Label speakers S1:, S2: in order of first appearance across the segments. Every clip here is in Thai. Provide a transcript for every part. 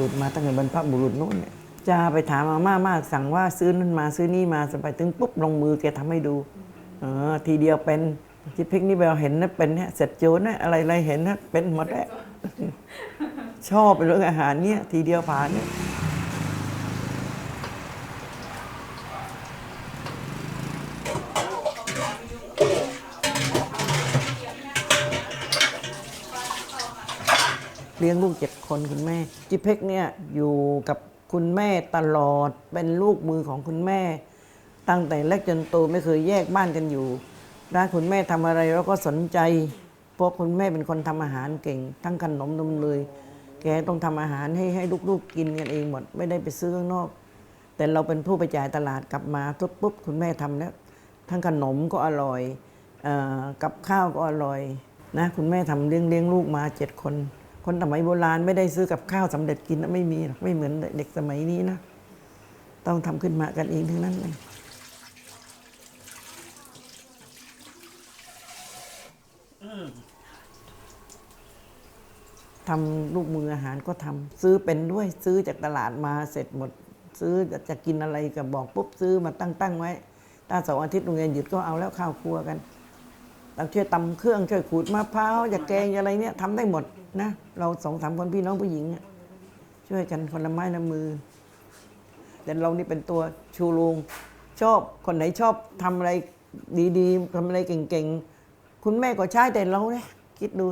S1: สูตรมาตั้งแต่บรรพบุรุษโน้นเนี่ยจะไปถามอาม่ามากสั่งว่าซื้อนั่นมาซื้อนี่มาสไปถึงปุ๊บลงมือแกทำให้ดูทีเดียวเป็นจิพริกนี่เบลเห็นนะเป็นเนี่ยเสร็จโจนนะอะไรเห็นนะเป็นหมดแล้วชอบเรื่องอาหารเนี่ยทีเดียวผ่านเนี่ยเลี้ยงลูก7 คนคุณแม่จิเพ็กเนี่ยอยู่กับคุณแม่ตลอดเป็นลูกมือของคุณแม่ตั้งแต่เล็กจนโตไม่เคยแยกบ้านกันอยู่ถ้าคุณแม่ทำอะไรเราก็สนใจเพราะคุณแม่เป็นคนทำอาหารเก่งทั้งขนมนมเลยแกต้องทำอาหารให้ลูกๆกินกันเองหมดไม่ได้ไปซื้อข้างนอกแต่เราเป็นผู้ไปจ่ายตลาดกลับมาทุบปุ๊บคุณแม่ทำแล้วทั้งขนมก็อร่อยกับข้าวก็อร่อยนะคุณแม่ทำเลี้ยงลูกมา7 คนคนสมัยโบราณไม่ได้ซื้อกับข้าวสำเร็จกินนะไม่มีหรอกไม่เหมือนเด็กสมัยนี้นะต้องทำขึ้นมากันเองทั้งนั้นเลยทำลูกมืออาหารก็ทำซื้อเป็นด้วยซื้อจากตลาดมาเสร็จหมดซื้อจะกินอะไรก็บอกปุ๊บซื้อมาตั้งไว้ถ้าเสาร์อาทิตย์โรงเรียนหยุดก็เอาแล้วข้าวครัวกันเราช่วยตำเครื่องช่วยขูดมะพร้าวจะแกงอะไรเนี่ยทำได้หมดนะเรา2-3 คนพี่น้องผู้หญิงช่วยกันคนละไม้ละมือแต่เรานี่เป็นตัวชูโรงชอบคนไหนชอบทำอะไรดีๆทำอะไรเก่งๆคุณแม่ก็ใช้แต่เราเนี่ยคิดดู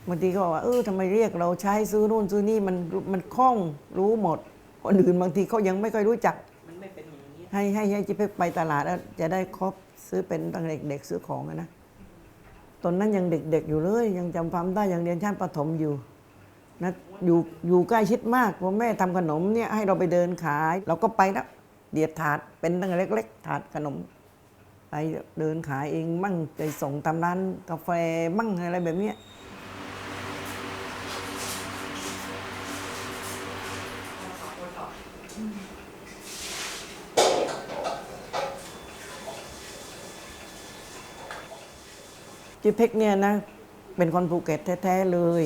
S1: บางทีก็บอกว่าทำไมเรียกเราใช้ซื้อนู่นซื้อนี่มันคล่องรู้หมดคนอื่นบางทีเขายังไม่ค่อยรู้จักมันไม่เป็นอย่างนี้ให้จิเพ็กไปตลาดแล้วจะได้ครบซื้อเป็นตั้งเด็กๆซื้อของนะตอนนั้นยังเด็กๆอยู่เลยยังจำความได้ยังเรียนชั้นประถมอยู่นะอยู่ใกล้ชิดมากเพราะแม่ทำขนมเนี่ยให้เราไปเดินขายเราก็ไปแล้วเดียดถาดเป็นตั้งเล็กๆถาดขนมไปเดินขายเองมั่งไปส่งตามร้านกาแฟมั่งอะไรแบบนี้จิเพ็กเนี่ยนะเป็นคนภูเก็ตแท้ๆเลย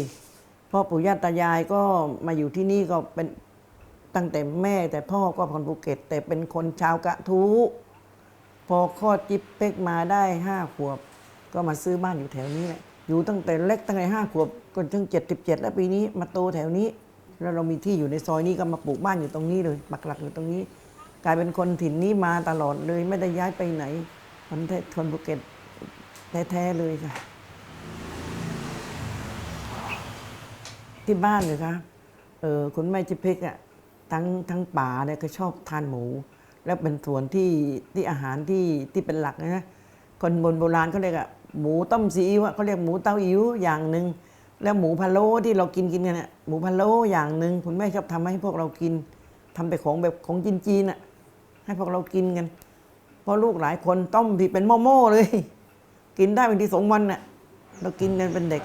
S1: พ่อปู่ย่าตายายก็มาอยู่ที่นี่ก็เป็นตั้งแต่แม่แต่พ่อก็คนภูเก็ตแต่เป็นคนชาวกระทู้พอคลอดจิเพ็กมาได้5 ขวบก็มาซื้อบ้านอยู่แถวนี้แหละอยู่ตั้งแต่เล็กตั้งแต่5 ขวบจนถึง77แล้วปีนี้มาโตแถวนี้แล้วเรามีที่อยู่ในซอยนี้ก็มาปลูกบ้านอยู่ตรงนี้เลยปักหลักอยู่ตรงนี้กลายเป็นคนถิ่นนี้มาตลอดเลยไม่ได้ย้ายไปไหนคนภูเก็ตแท้ๆเลยค่ะที่บ้านเลยค่ะคุณแม่จิเพ็กทั้งป่าเนี่ยก็ชอบทานหมูแล้วเป็นส่วนที่อาหารที่เป็นหลักนะคนโบราณเขาเรียกหมูต้มซีอิ๊วเขาเรียกหมูเต้าอิ๋วอย่างหนึ่งแล้วหมูพะโล้ที่เรากินกันเนี่ยหมูพะโล้อย่างหนึ่งคุณแม่ชอบทำให้พวกเรากินทำแต่ของแบบของจีนให้พวกเรากินกันเพราะลูกหลายคนต้มที่เป็นหม้อเลยกินได้บางที2 วันเรากินกันเป็นเด็ก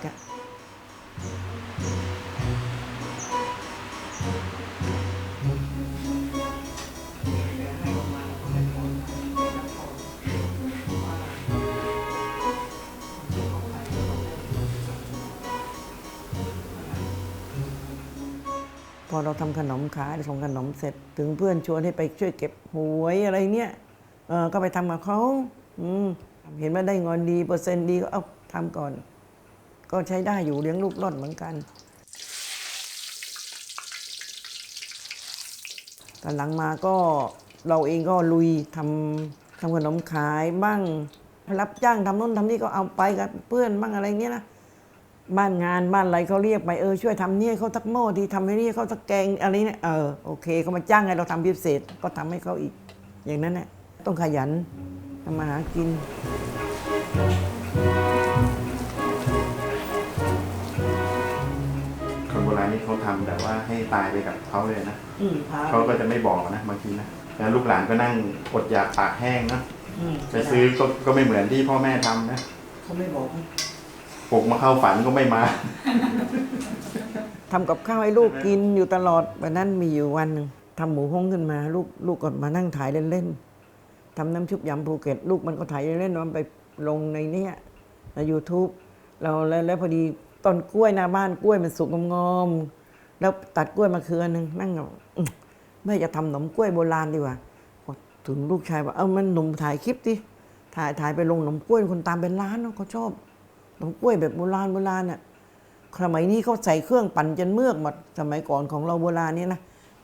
S1: พอเราทำขนมขายส่งขนมเสร็จถึงเพื่อนชวนให้ไปช่วยเก็บหวยอะไรเนี่ยก็ไปทำกับเขาเห็นว่าได้เงินดีเปอร์เซ็นต์ดีก็เอาทำก่อนก็ใช้ได้อยู่เลี้ยงลูกรอดเหมือนกันตอนหลังมาก็เราเองก็ลุยทำขนมขายบ้างรับจ้างทำนู่นทำนี่ก็เอาไปกับเพื่อนบ้างอะไรเงี้ยนะบ้านงานบ้านอะไรเขาเรียกไปช่วยทำเนี่ยเขาทักหม้อที่ทำให้นี่เขาทักแกงอะไรเนี่ยโอเคเขามาจ้างให้เราทำพิเศษก็ทำให้เขาอีกอย่างนั้นแหละต้องขยันทำมาหากิน
S2: คนโบราณนี่เขาทำแบบว่าให้ตายไปกับเขาเลยนะเขาก็จะไม่บอกนะบางทีนะแล้วลูกหลานก็นั่งอดอยากปากแห้งนะไปซื้อก็ไม่เหมือนที่พ่อแม่ทำนะ
S1: เขาไม่บอก
S2: ปลุกมาเข้าฝันก็ไม่มา
S1: ทำกับข้าวให้ลูกกินอยู่ตลอดวันนั้นมีอยู่วันหนึ่งทำหมูฮ้งขึ้นมาลูกก็มานั่งถ่ายเล่นๆทำน้ำชุบยำภูเก็ตลูกมันก็ถ่ายเล่นๆมันไปลงในนี้ใน YouTube เราแล้วพอดีต้นกล้วยหน้าบ้านกล้วยมันสุกงอม แล้วตัดกล้วยมาเครือหนึ่งนั่งกับแม่จะทำขนมกล้วยโบราณดีกว่าถึงลูกชายว่าเอามันหนุ่มถ่ายคลิปดิถ่ายไปลงขนมกล้วยคนตามเป็นล้านเขาชอบขนมกล้วยแบบโบราณน่ะสมัยนี้เขาใส่เครื่องปั่นจนเมือกหมดสมัยก่อนของเราโบราณนี่นะ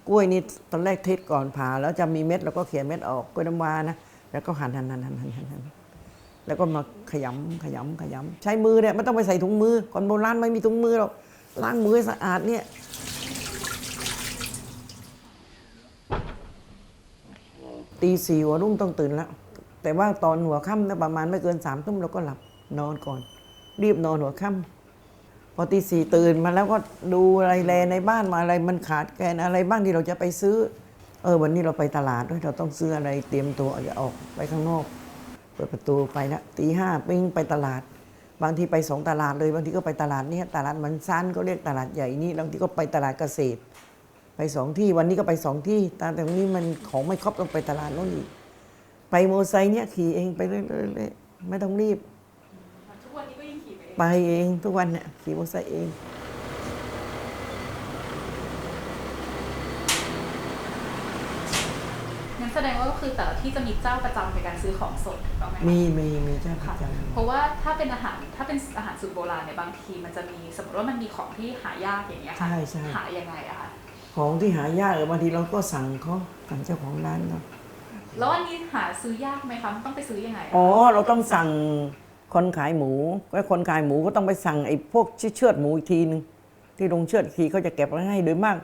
S1: กล้วยนี่ตอนแรกเทศก่อนผ่าแล้วจะมีเม็ดแล้วก็เขี่ยเม็ดออกกล้วยน้ำว้านะแล้วก็หั่นแล้วก็มาขยำใช้มือเนี่ยไม่ต้องไปใส่ถุงมือก่อนโบราณไม่มีถุงมือหรอกล้างมือให้สะอาดเนี่ยตี 4หัวรุ่งต้องตื่นแล้วแต่ว่าตอนหัวค่ำนะประมาณไม่เกิน3 ทุ่มเราก็หลับนอนก่อนรีบนอนหัวค่ำพอตี 4ตื่นมาแล้วก็ดูอะไรแลในบ้านมาอะไรมันขาดแคลนอะไรบ้างที่เราจะไปซื้อวันนี้เราไปตลาดด้วยเราต้องซื้ออะไรเตรียมตัวจะออกไปข้างนอกเปิดประตูไปละตี 5ปิ้งไปตลาดบางทีไป2 ตลาดเลยบางทีก็ไปตลาดนี้ตลาดมันซันก็เรียกตลาดใหญ่นี่บางทีก็ไปตลาดเกษตรไป2 ที่วันนี้ก็ไป2 ที่แต่ตรงนี้มันของไม่ครบต้องไปตลาดโน่นอีกไปมอเตอร์ไซค์เนี่ยขี่เองไปเรื่อยๆไม่ต้องรีบ
S3: ทุกวันนี้ก็ยังขี่
S1: ไปเองทุกวันเนี่ยขี่มอเตอร์ไซค์เอง
S3: งั้นแสดงว่าก็คือแต่ละที่จะมีเจ้าประจำในการซื้อของสดถูกต้องไหม
S1: มีเจ้าประจำ
S3: เพราะว่าถ้าเป็นอาหารสูตรโบราณเนี่ยบางทีมันจะมีสมมติว่ามันมีของที่หายากอย่างเงี้ยค่ะ
S1: ใช่
S3: หายังไงอะคะ
S1: ของที่หายากบางทีเราก็สั่งเจ้าของร้านเรา
S3: แล้วอันนี้หาซื้อยากไหมคะต้องไปซื้อยังไง
S1: เราต้องสั่งคนขายหมูแล้วคนขายหมูก็ต้องไปสั่งไอ้พวกเชือดหมูอีกทีนึงที่ลงเชือดทีเขาจะเก็บไว้ให้โดยมาก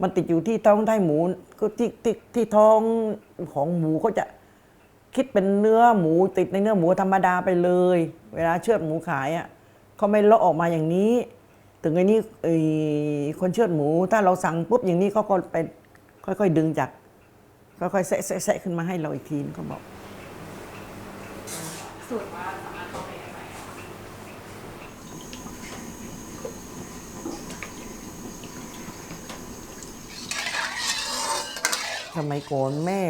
S1: มันติดอยู่ที่ท้องไส้หมูก็ที่ท้องของหมูเขาจะคิดเป็นเนื้อหมูติดในเนื้อหมูธรรมดาไปเลยเวลาเชือดหมูขายเขาไม่เลาะออกมาอย่างนี้ถึงไอ้นี่คนเชือดหมูถ้าเราสั่งปุ๊บอย่างนี้เขาก็ไปค่อยๆดึงจากค่อยๆแซะขึ้นมาให้เราอีกทีเขาบอก
S3: สูตรว่าสามารถเข้าไปยังไง
S1: สมัยก่อนแม่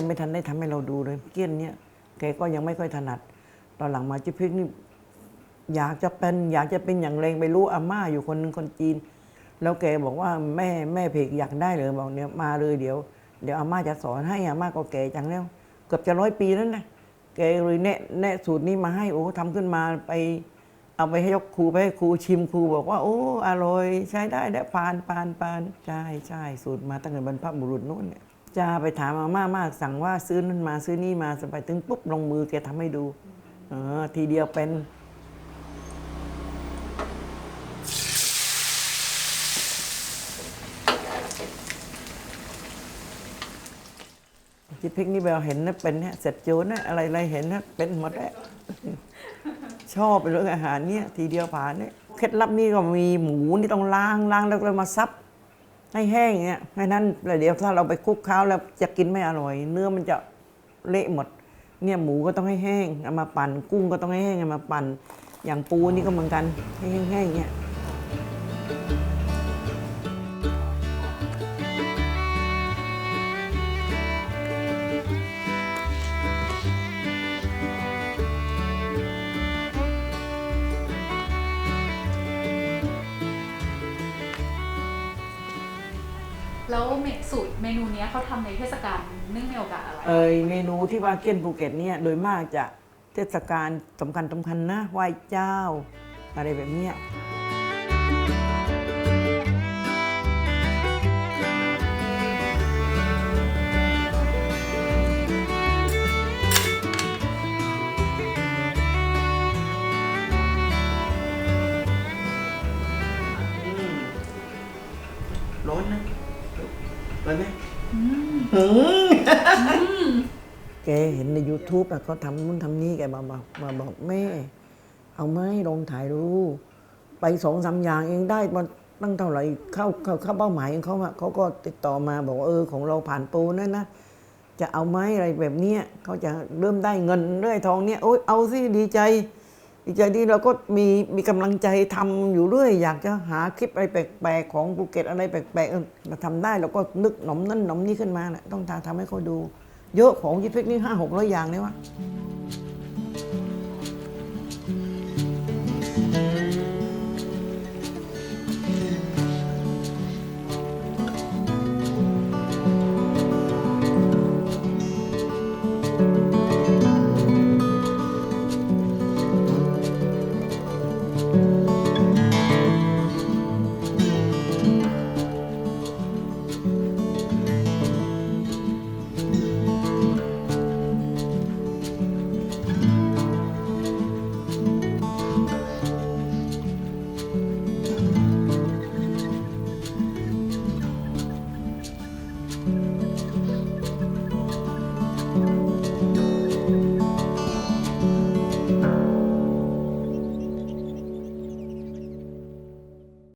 S1: ไม่ทันได้ทำให้เราดูเลยเกี้ยนเนี่ยแกก็ยังไม่ค่อยถนัดตอนหลังมาจิ๊บพริกนี่อยากจะเป็นอย่างแรงไปรู้อาม่าอยู่คนนึงคนจีนแล้วแกบอกว่าแม่เพกอยากได้เลยบอกเนี่ยมาเลยเดี๋ยวอาม่าจะสอนให้อาม่าก็แก่จังแล้วเกือบจะ100 ปีแล้วนะแกเลยแนะสูตรนี้มาให้ทำขึ้นมาไปเอาไปให้ครูไปให้ครูชิมครูบอกว่าอร่อยใช้ได้ปานใช่สูตรมาตั้งแต่บรรพบุรุษนู้นเนี่ยจะไปถามอาม่าสั่งว่าซื้อนั่นมาซื้อนี่มาสบายถึงปุ๊บลงมือแกทำให้ดูทีเดียวเป็นจิ๊บพริกนี่เบลเห็นนะเป็นเนี่ยเสร็จโจนนะอะไรเห็นนะเป็นหมดแล้วชอบไปเรื่องอาหารเนี่ยทีเดียวผ่านเนี่ยเคล็ดลับนี่ก็มีหมูนี่ต้องล้างแล้วมาซับให้แห้งเนี่ยให้นั้นเดี๋ยวถ้าเราไปคลุกเคล้าแล้วจะกินไม่อร่อยเนื้อมันจะเละหมดเนี่ยหมูก็ต้องให้แห้งเอามาปั่นกุ้งก็ต้องให้แห้งเอามาปั่นอย่างปูนี่ก็เหมือนกันให้แห้งๆเนี่ย
S3: แล้วสูตรเมนูนี้เขาทำในเทศกาลเนื่องในโอกาสอะไร
S1: เมนูที่ว่าเกี้ยนภูเก็ตเนี่ยโดยมากจะเทศกาลสำคัญนะไหว้เจ้าอะไรแบบนี้ร้อนนะร้อนไหมแกเห็นใน YouTube เขาทำนู่นทำนี่แกมาบอกแม่เอาไหมลองถ่ายดูไป2-3 อย่างเองได้มาตั้งเท่าไหร่เข้าเป้าหมายของเขาก็ติดต่อมาบอกว่าของเราผ่านโปรนะจะเอาไหมอะไรแบบนี้เขาจะเริ่มได้เงินได้ทองเนี่ยเอาสิดีใจที่เราก็มีกำลังใจทำอยู่เรื่อยอยากจะหาคลิปอะไรแปลกๆของภูเก็ตอะไรแปลกๆเราทำได้เราก็นึกหนมนั่นหนมนี่ขึ้นมานะต้องทำให้เขาดูเยอะของจิ๊บพริกนี่500-600 อย่างเลยวะ